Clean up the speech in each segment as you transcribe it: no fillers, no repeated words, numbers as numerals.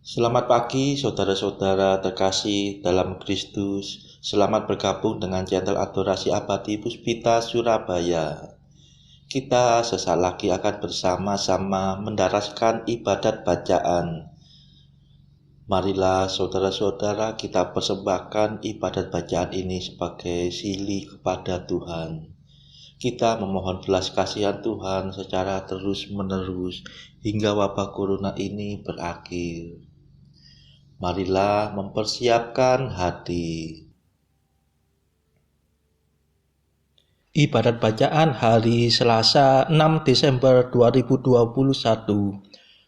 Selamat pagi, saudara-saudara terkasih dalam Kristus. Selamat bergabung dengan channel Adorasi Abadi Puspita Surabaya. Kita sesaat lagi akan bersama-sama mendaraskan ibadat bacaan. Marilah saudara-saudara kita persembahkan ibadat bacaan ini sebagai sili kepada Tuhan. Kita memohon belas kasihan Tuhan secara terus-menerus hingga wabah corona ini berakhir. Marilah mempersiapkan hati. Ibadat bacaan hari Selasa 6 Desember 2021.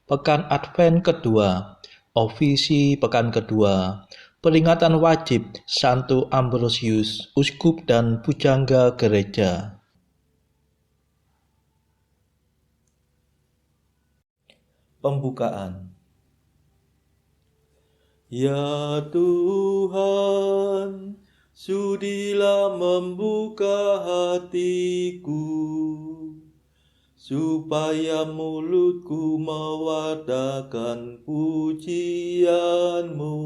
Pekan Advent kedua. Ofisi pekan kedua. Peringatan wajib Santo Ambrosius, Uskup dan Pujangga Gereja. Pembukaan. Ya Tuhan, sudilah membuka hatiku, supaya mulutku mewartakan pujian-Mu.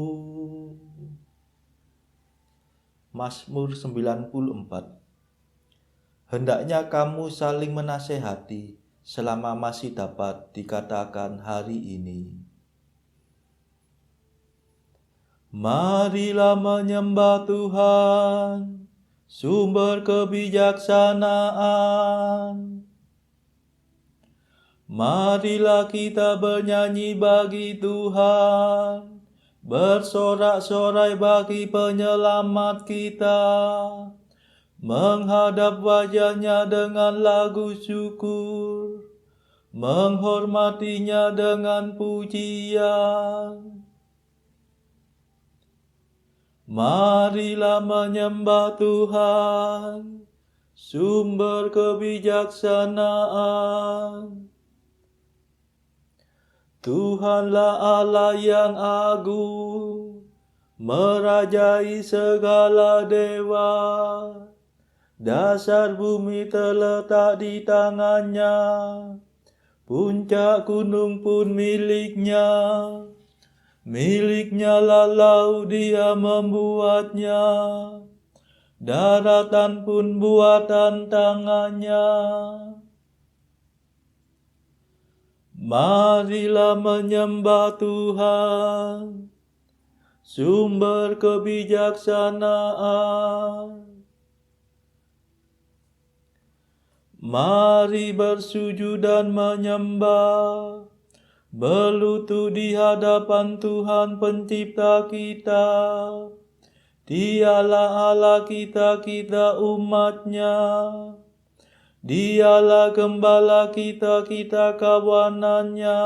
Mazmur 94. Hendaknya kamu saling menasehati selama masih dapat dikatakan hari ini. Marilah menyembah Tuhan, sumber kebijaksanaan. Marilah kita bernyanyi bagi Tuhan, bersorak-sorai bagi penyelamat kita, menghadap wajahnya dengan lagu syukur, menghormatinya dengan pujian. Marilah menyembah Tuhan, sumber kebijaksanaan. Tuhanlah Allah yang agung, merajai segala dewa. Dasar bumi terletak di tangannya, puncak gunung pun miliknya. Miliknya lah laut dia membuatnya, daratan pun buatan tangannya. Marilah menyembah Tuhan, sumber kebijaksanaan. Mari bersujud dan menyembah, berlutut di hadapan Tuhan pencipta kita. Dialah Allah kita, kita umatnya. Dialah gembala kita, kita kawanannya.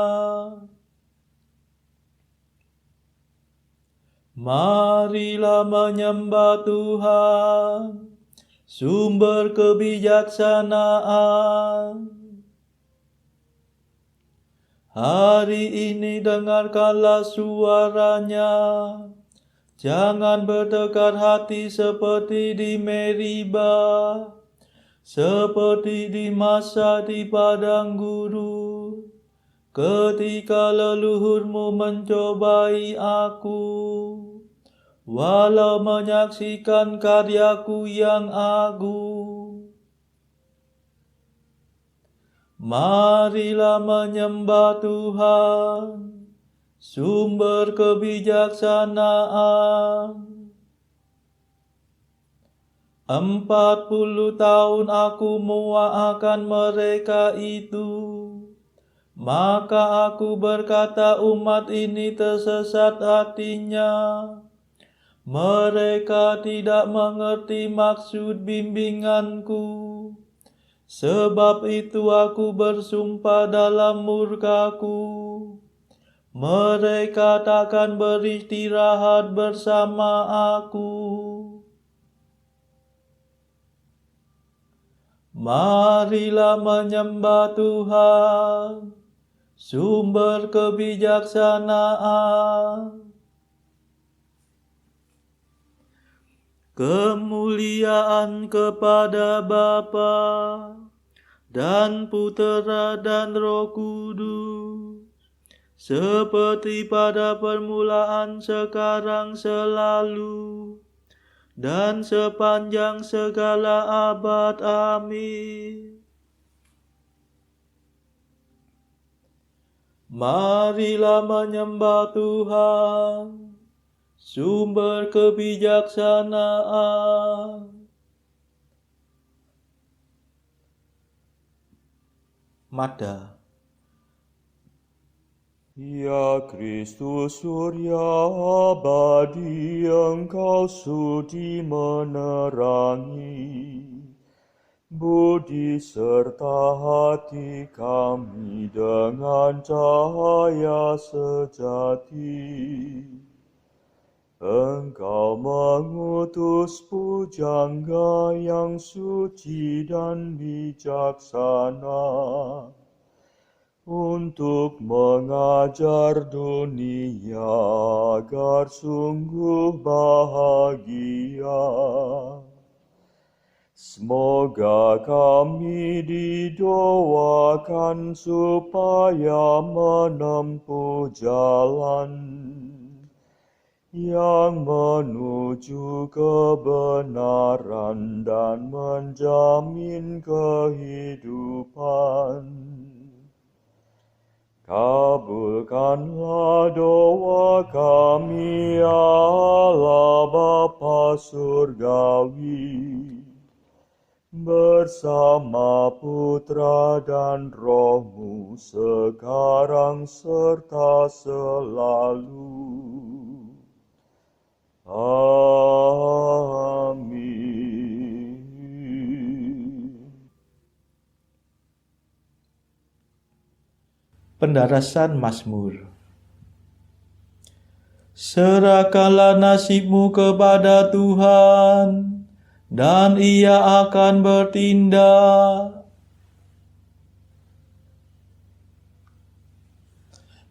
Marilah menyembah Tuhan, sumber kebijaksanaan. Hari ini dengarkanlah suaranya. Jangan bertekad hati seperti di Meriba, seperti di masa di padang gurun, ketika leluhurmu mencobai aku, walau menyaksikan karyaku yang agung. Marilah menyembah Tuhan, sumber kebijaksanaan. 40 tahun aku muak akan mereka itu. Maka aku berkata, umat ini tersesat hatinya. Mereka tidak mengerti maksud bimbinganku. Sebab itu aku bersumpah dalam murkaku, mereka takkan beristirahat bersama aku. Marilah menyembah Tuhan, sumber kebijaksanaan. Kemuliaan kepada Bapa dan Putera dan Roh Kudus, seperti pada permulaan, sekarang, selalu, dan sepanjang segala abad. Amin. Marilah menyembah Tuhan, sumber kebijaksanaan. Mada. Ya Kristus Surya abadi, Engkau sudi menerangi budi serta hati kami dengan cahaya sejati. Engkau mengutus pujangga yang suci dan bijaksana untuk mengajar dunia agar sungguh bahagia. Semoga kami didoakan supaya menempuh jalan yang menuju kebenaran dan menjamin kehidupan. Kabulkanlah doa kami, Allah Bapa Surgawi, bersama Putra dan Roh-Mu sekarang serta selalu. Amin. Pendarasan Mazmur. Serahkanlah nasibmu kepada Tuhan, dan Ia akan bertindak.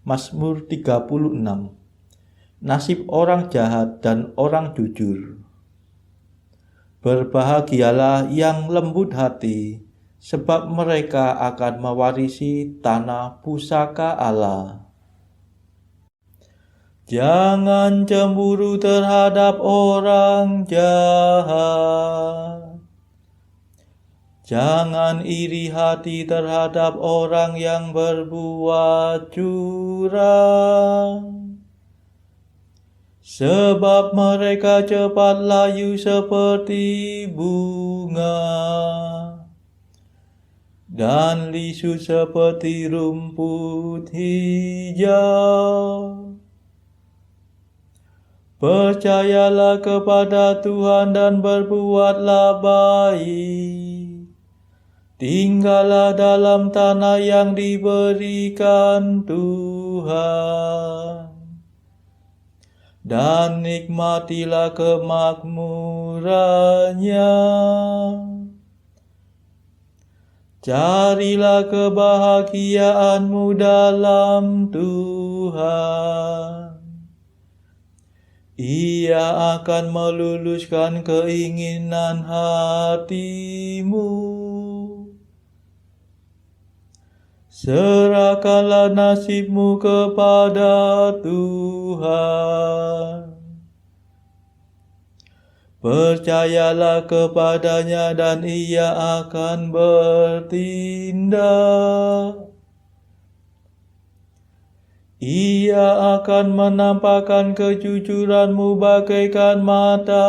Mazmur 36. Nasib orang jahat dan orang jujur. Berbahagialah yang lembut hati, sebab mereka akan mewarisi tanah pusaka Allah. Jangan cemburu terhadap orang jahat. Jangan iri hati terhadap orang yang berbuat curang. Sebab mereka cepat layu seperti bunga, dan lisu seperti rumput hijau. Percayalah kepada Tuhan dan berbuatlah baik. Tinggallah dalam tanah yang diberikan Tuhan, dan nikmatilah kemakmurannya. Carilah kebahagiaanmu dalam Tuhan. Ia akan meluluskan keinginan hatimu. Serahkanlah nasibmu kepada Tuhan. Percayalah kepadanya dan Ia akan bertindak. Ia akan menampakkan kejujuranmu bagaikan matahari,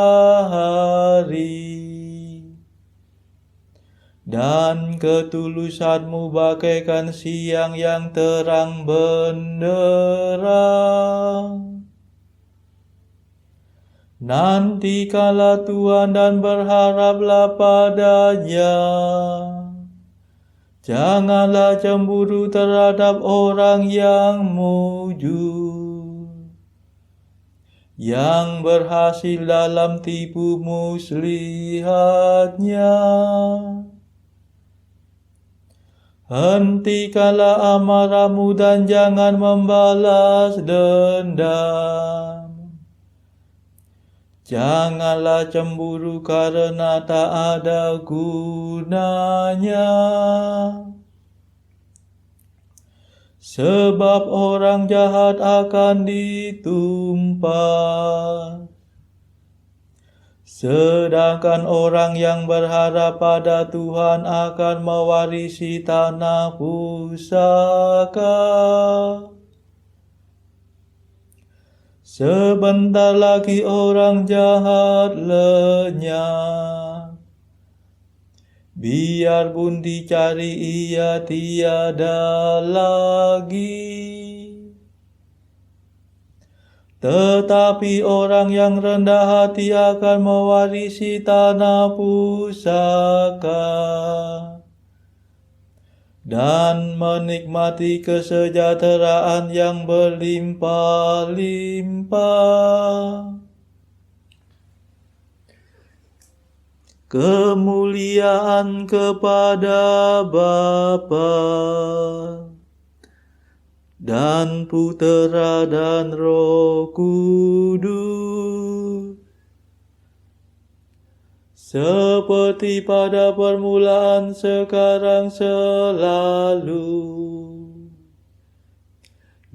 dan ketulusanmu bagaikan siang yang terang benderang. Nantikanlah Tuhan dan berharaplah padanya. Janganlah cemburu terhadap orang yang mujur, yang berhasil dalam tipu muslihatnya. Hentikanlah amarahmu dan jangan membalas dendam. Janganlah cemburu karena tak ada gunanya. sebab orang jahat akan ditumpas, sedangkan orang yang berharap pada Tuhan akan mewarisi tanah pusaka. Sebentar lagi orang jahat lenyap, biarpun dicari ia tiada lagi. Tetapi orang yang rendah hati akan mewarisi tanah pusaka dan menikmati kesejahteraan yang berlimpah-limpah. Kemuliaan kepada Bapa dan Putera dan Roh Kudus, seperti pada permulaan, sekarang, selalu,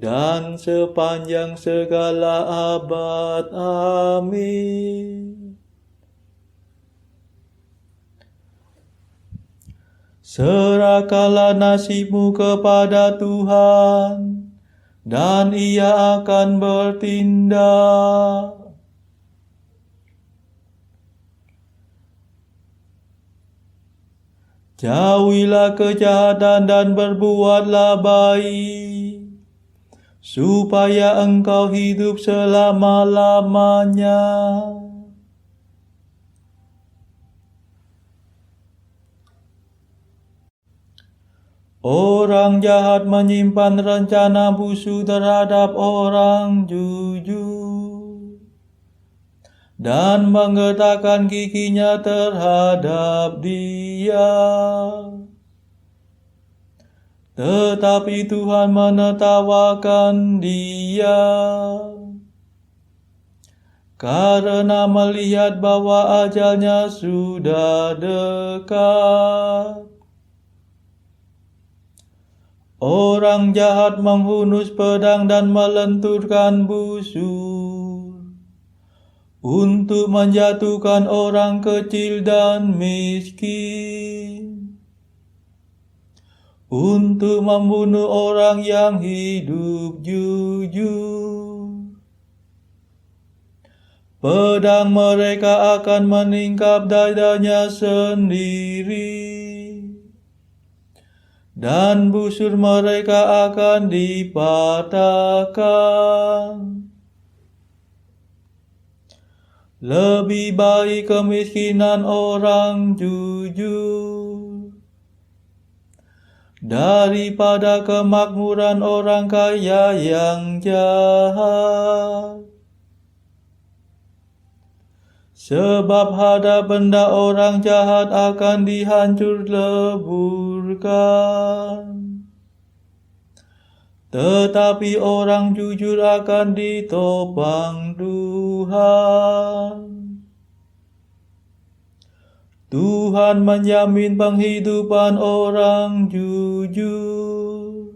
dan sepanjang segala abad. Amin. Serahkanlah nasibmu kepada Tuhan, dan Ia akan bertindak. Jauhilah kejahatan dan berbuatlah baik, supaya engkau hidup selama-lamanya. Orang jahat menyimpan rencana busuk terhadap orang jujur, dan menggetarkan giginya terhadap dia. Tetapi Tuhan menertawakan dia, karena melihat bahwa ajalnya sudah dekat. Orang jahat menghunus pedang dan melenturkan busur untuk menjatuhkan orang kecil dan miskin, untuk membunuh orang yang hidup jujur. Pedang mereka akan meningkap dadanya sendiri, dan busur mereka akan dipatahkan. Lebih baik kemiskinan orang jujur daripada kemakmuran orang kaya yang jahat. Sebab harta benda orang jahat akan dihancur leburkan, tetapi orang jujur akan ditopang Tuhan. Tuhan menjamin penghidupan orang jujur,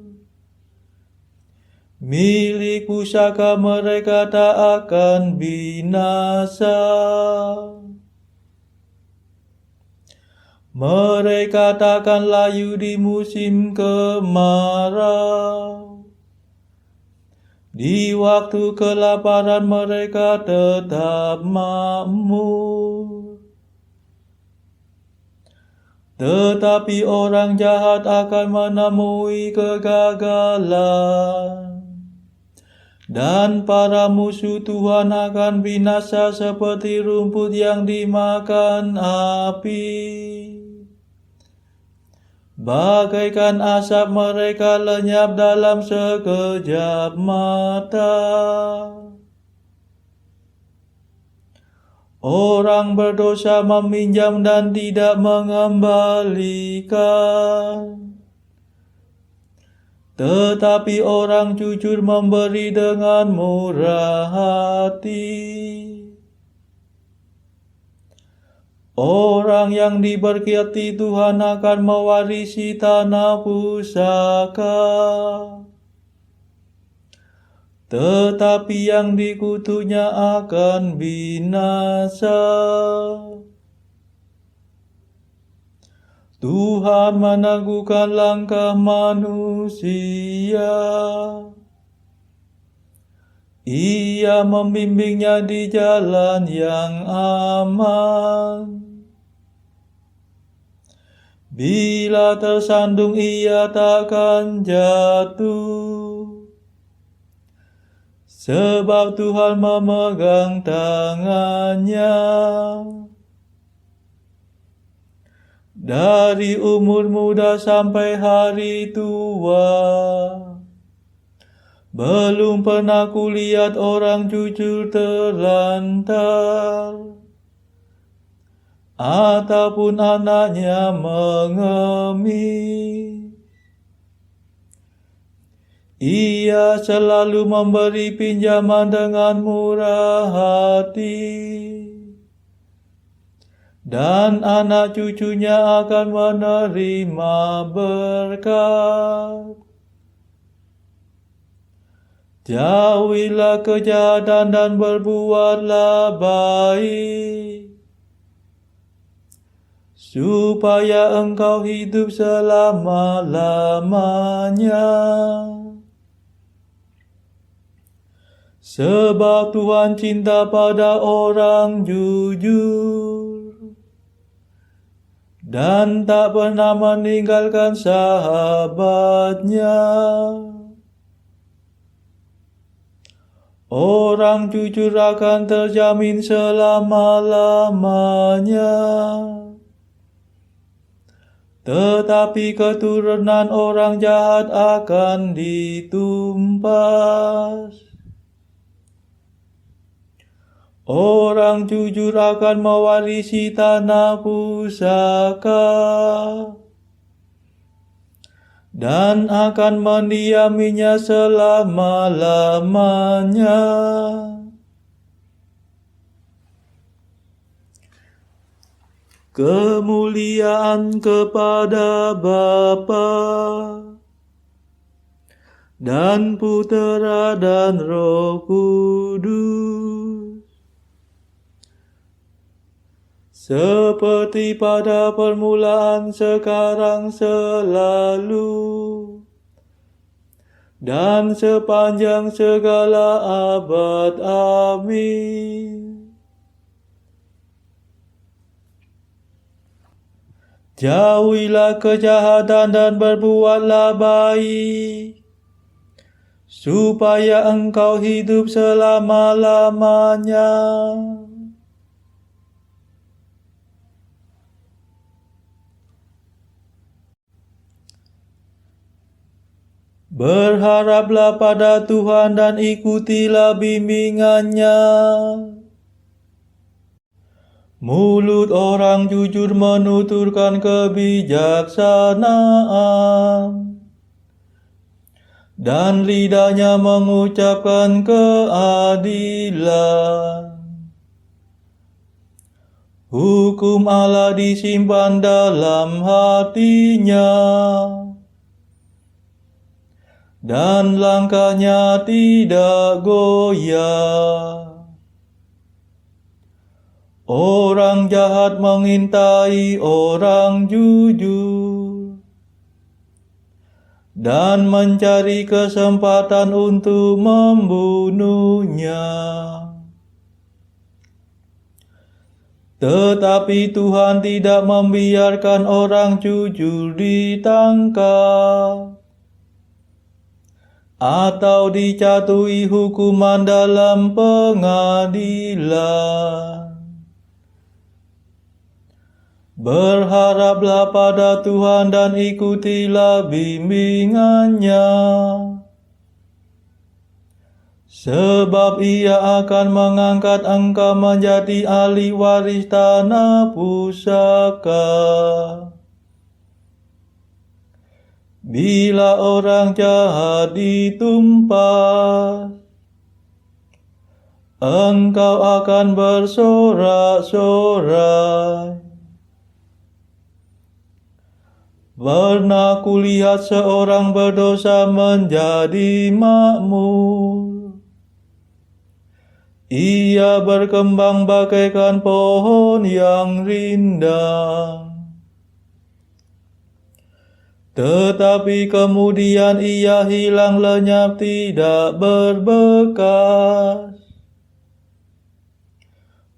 milik pusaka mereka tak akan binasa. Mereka takkan layu di musim kemarau. Di waktu kelaparan mereka tetap makmur. Tetapi orang jahat akan menemui kegagalan, dan para musuh Tuhan akan binasa seperti rumput yang dimakan api. Bagaikan asap mereka lenyap dalam sekejap mata. Orang berdosa meminjam dan tidak mengembalikan, tetapi orang jujur memberi dengan murah hati. Orang yang diberkati Tuhan akan mewarisi tanah pusaka, tetapi yang dikutuknya akan binasa. Tuhan meneguhkan langkah manusia. Ia membimbingnya di jalan yang aman. Bila tersandung ia takkan jatuh, sebab Tuhan memegang tangannya. Dari umur muda sampai hari tua, belum pernah kulihat orang jujur terlantar, ataupun anaknya mengemis. Ia selalu memberi pinjaman dengan murah hati, dan anak cucunya akan menerima berkat. Jauhilah kejahatan dan berbuatlah baik, supaya engkau hidup selama-lamanya. Sebab Tuhan cinta pada orang jujur, dan tak pernah meninggalkan sahabatnya. Orang jujur akan terjamin selama-lamanya, tetapi keturunan orang jahat akan ditumpas. Orang jujur akan mewarisi tanah pusaka, dan akan mendiaminya selama-lamanya. Kemuliaan kepada Bapa dan Putera dan Roh Kudus, seperti pada permulaan, sekarang, selalu, dan sepanjang segala abad. Amin. Jauhilah kejahatan dan berbuatlah baik, supaya engkau hidup selama-lamanya. Berharaplah pada Tuhan dan ikutilah bimbingannya. Mulut orang jujur menuturkan kebijaksanaan, dan lidahnya mengucapkan keadilan. Hukum Allah disimpan dalam hatinya, dan langkahnya tidak goyah. Orang jahat mengintai orang jujur, dan mencari kesempatan untuk membunuhnya. Tetapi Tuhan tidak membiarkan orang jujur ditangkap, atau dijatuhi hukuman dalam pengadilan. Berharaplah pada Tuhan dan ikutilah bimbingannya, sebab Ia akan mengangkat engkau menjadi ahli waris tanah pusaka. Bila orang jahat ditumpas, engkau akan bersorak-sorai. Pernah kulihat seorang berdosa menjadi makmur, Ia berkembang bagaikan pohon yang rindang. Tetapi kemudian ia hilang lenyap, tidak berbekas.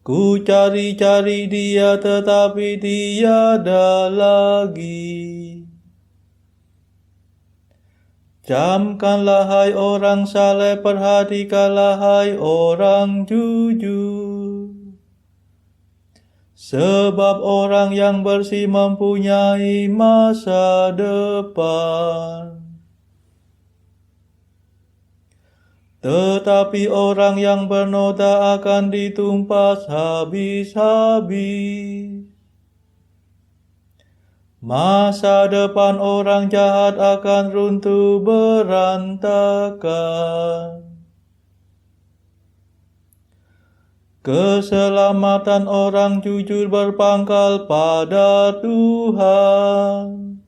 Ku cari-cari dia tetapi tiada lagi. Camkanlah hai orang saleh, perhatikanlah hai orang jujur. Sebab orang yang bersih mempunyai masa depan. Tetapi orang yang bernoda akan ditumpas habis-habis. Masa depan orang jahat akan runtuh berantakan. Keselamatan orang jujur berpangkal pada Tuhan.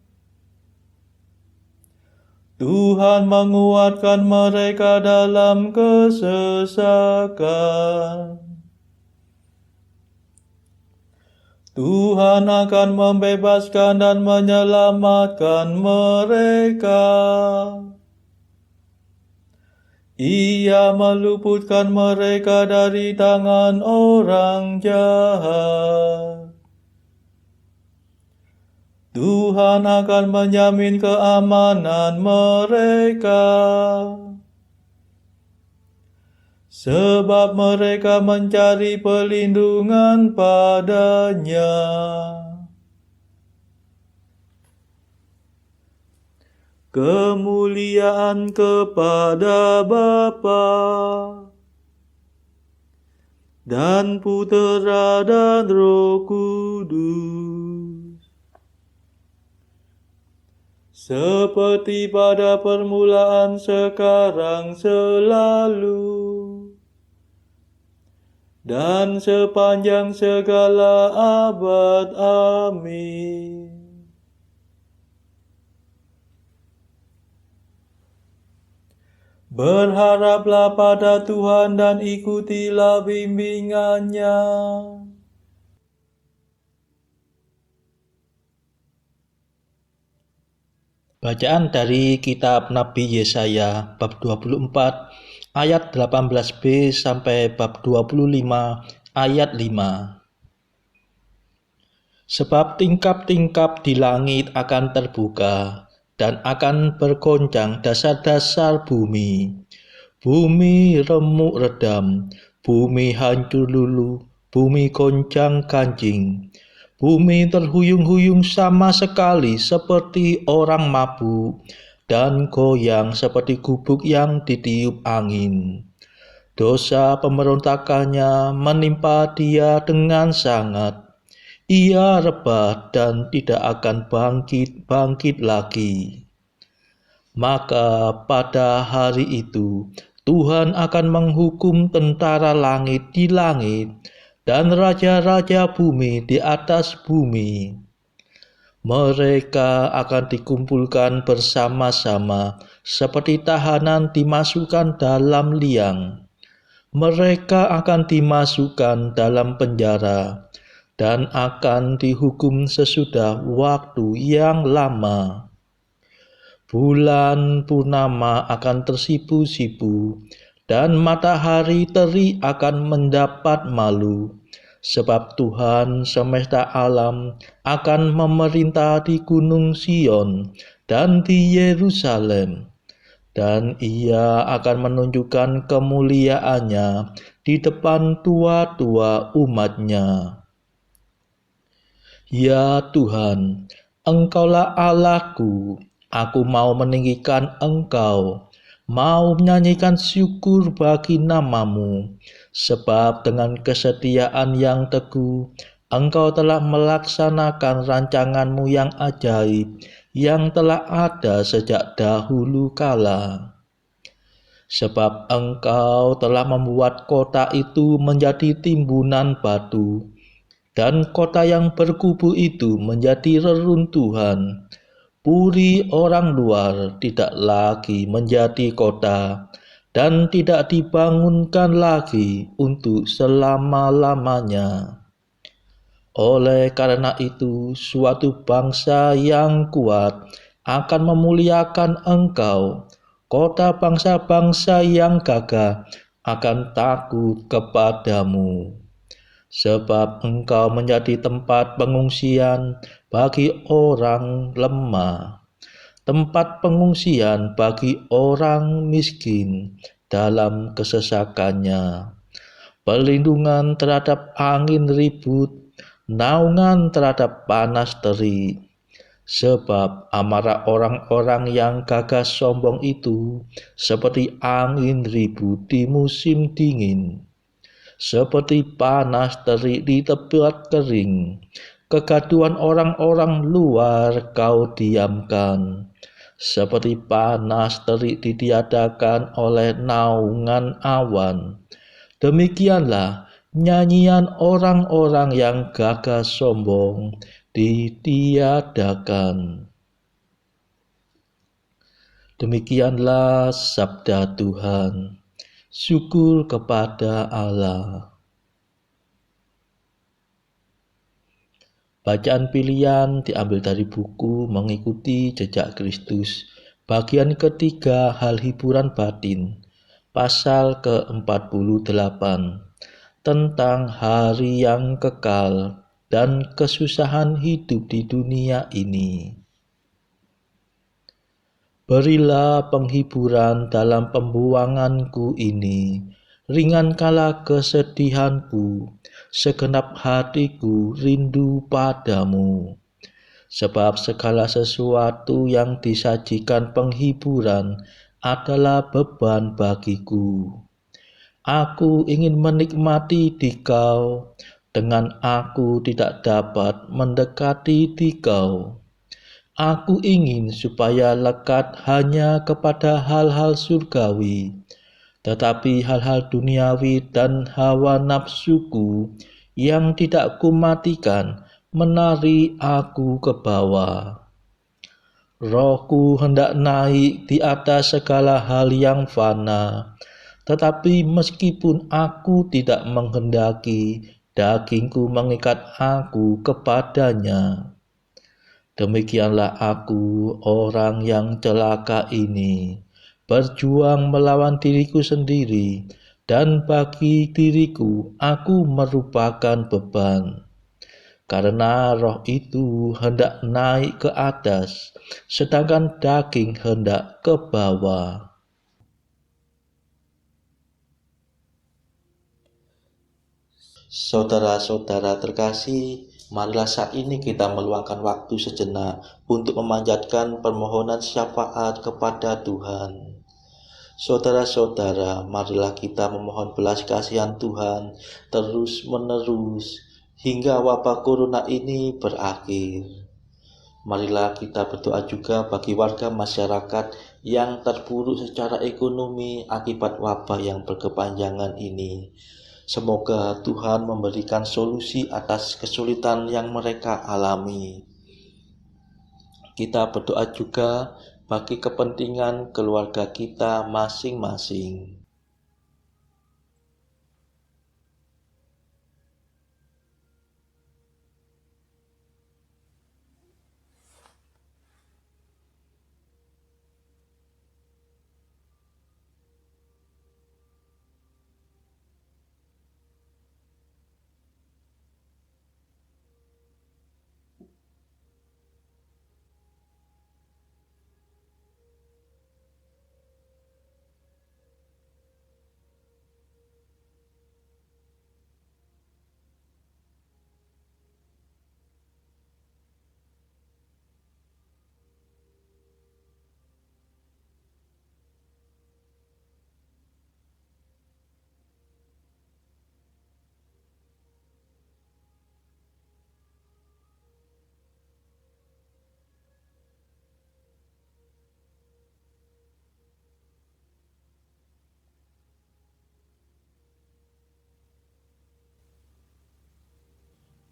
Tuhan menguatkan mereka dalam kesesakan. Tuhan akan membebaskan dan menyelamatkan mereka. Ia meluputkan mereka dari tangan orang jahat. Tuhan akan menjamin keamanan mereka. Sebab mereka mencari perlindungan padanya. Kemuliaan kepada Bapa dan Putera dan Roh Kudus, seperti pada permulaan, sekarang, selalu, dan sepanjang segala abad. Amin. Berharaplah pada Tuhan dan ikutilah bimbingannya. Bacaan dari kitab Nabi Yesaya bab 24 ayat 18b sampai bab 25 ayat 5. Sebab tingkap-tingkap di langit akan terbuka dan akan bergoncang dasar-dasar bumi. Bumi remuk redam, bumi hancur luluh, bumi goncang-ganjing. Bumi terhuyung-huyung sama sekali seperti orang mabuk, dan goyang seperti gubuk yang ditiup angin. Dosa pemberontakannya menimpa dia dengan sangat. Ia rebah dan tidak akan bangkit lagi. Maka pada hari itu Tuhan akan menghukum tentara langit di langit dan raja-raja bumi di atas bumi. Mereka akan dikumpulkan bersama-sama seperti tahanan dimasukkan dalam liang. Mereka akan dimasukkan dalam penjara dan akan dihukum sesudah waktu yang lama. Bulan purnama akan tersipu-sipu, dan matahari teri akan mendapat malu, sebab Tuhan semesta alam akan memerintah di Gunung Sion dan di Yerusalem, dan Ia akan menunjukkan kemuliaannya di depan tua-tua umat-Nya. Ya Tuhan, Engkaulah Allahku, aku mau meninggikan Engkau, mau menyanyikan syukur bagi nama-Mu, sebab dengan kesetiaan yang teguh, Engkau telah melaksanakan rancangan-Mu yang ajaib, yang telah ada sejak dahulu kala. Sebab Engkau telah membuat kota itu menjadi timbunan batu, dan kota yang berkubu itu menjadi reruntuhan. Puri orang luar tidak lagi menjadi kota, dan tidak dibangunkan lagi untuk selama-lamanya. Oleh karena itu, suatu bangsa yang kuat akan memuliakan engkau. Kota bangsa-bangsa yang gagah akan takut kepadamu. Sebab engkau menjadi tempat pengungsian bagi orang lemah, tempat pengungsian bagi orang miskin dalam kesesakannya, perlindungan terhadap angin ribut, naungan terhadap panas terik. Sebab amarah orang-orang yang gagah sombong itu seperti angin ribut di musim dingin, seperti panas terik di tempat kering. Kegaduhan orang-orang luar kau diamkan, seperti panas terik ditiadakan oleh naungan awan. Demikianlah nyanyian orang-orang yang gagah sombong ditiadakan. Demikianlah sabda Tuhan. Syukur kepada Allah. Bacaan pilihan diambil dari buku Mengikuti Jejak Kristus, bagian ketiga, hal hiburan batin, pasal ke-48, tentang hari yang kekal dan kesusahan hidup di dunia ini. Berilah penghiburan dalam pembuanganku ini, ringankanlah kesedihanku, segenap hatiku rindu padamu. Sebab segala sesuatu yang disajikan penghiburan adalah beban bagiku. Aku ingin menikmati dikau, dengan aku tidak dapat mendekati dikau. Aku ingin supaya lekat hanya kepada hal-hal surgawi, tetapi hal-hal duniawi dan hawa nafsuku yang tidak kumatikan menarik aku ke bawah. Rohku hendak naik di atas segala hal yang fana, tetapi meskipun aku tidak menghendaki, dagingku mengikat aku kepadanya. Demikianlah aku, orang yang celaka ini, berjuang melawan diriku sendiri, dan bagi diriku aku merupakan beban. Karena roh itu hendak naik ke atas, sedangkan daging hendak ke bawah. Saudara-saudara terkasih, marilah saat ini kita meluangkan waktu sejenak untuk memanjatkan permohonan syafaat kepada Tuhan. Saudara-saudara, marilah kita memohon belas kasihan Tuhan terus-menerus hingga wabah corona ini berakhir. Marilah kita berdoa juga bagi warga masyarakat yang terpuruk secara ekonomi akibat wabah yang berkepanjangan ini. Semoga Tuhan memberikan solusi atas kesulitan yang mereka alami. Kita berdoa juga bagi kepentingan keluarga kita masing-masing.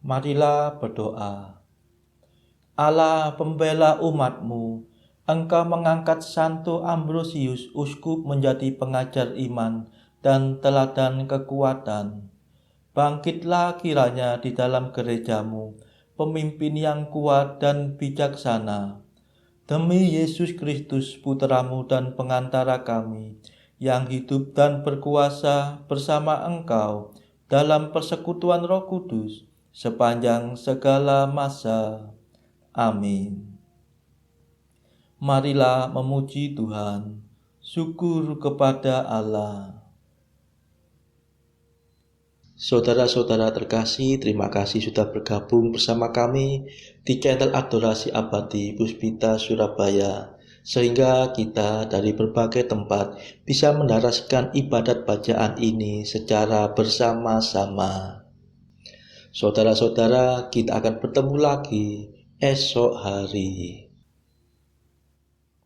Marilah berdoa. Allah pembela umat-Mu, Engkau mengangkat Santo Ambrosius, uskup, menjadi pengajar iman dan teladan kekuatan. Bangkitlah kiranya di dalam gerejamu, pemimpin yang kuat dan bijaksana. Demi Yesus Kristus, Putramu dan pengantara kami, yang hidup dan berkuasa bersama Engkau dalam persekutuan Roh Kudus, sepanjang segala masa. Amin. Marilah memuji Tuhan. Syukur kepada Allah. Saudara-saudara terkasih, terima kasih sudah bergabung bersama kami di channel Adorasi Abadi Puspita Surabaya, sehingga kita dari berbagai tempat bisa menarasikan ibadat bacaan ini secara bersama-sama. Saudara-saudara, kita akan bertemu lagi esok hari.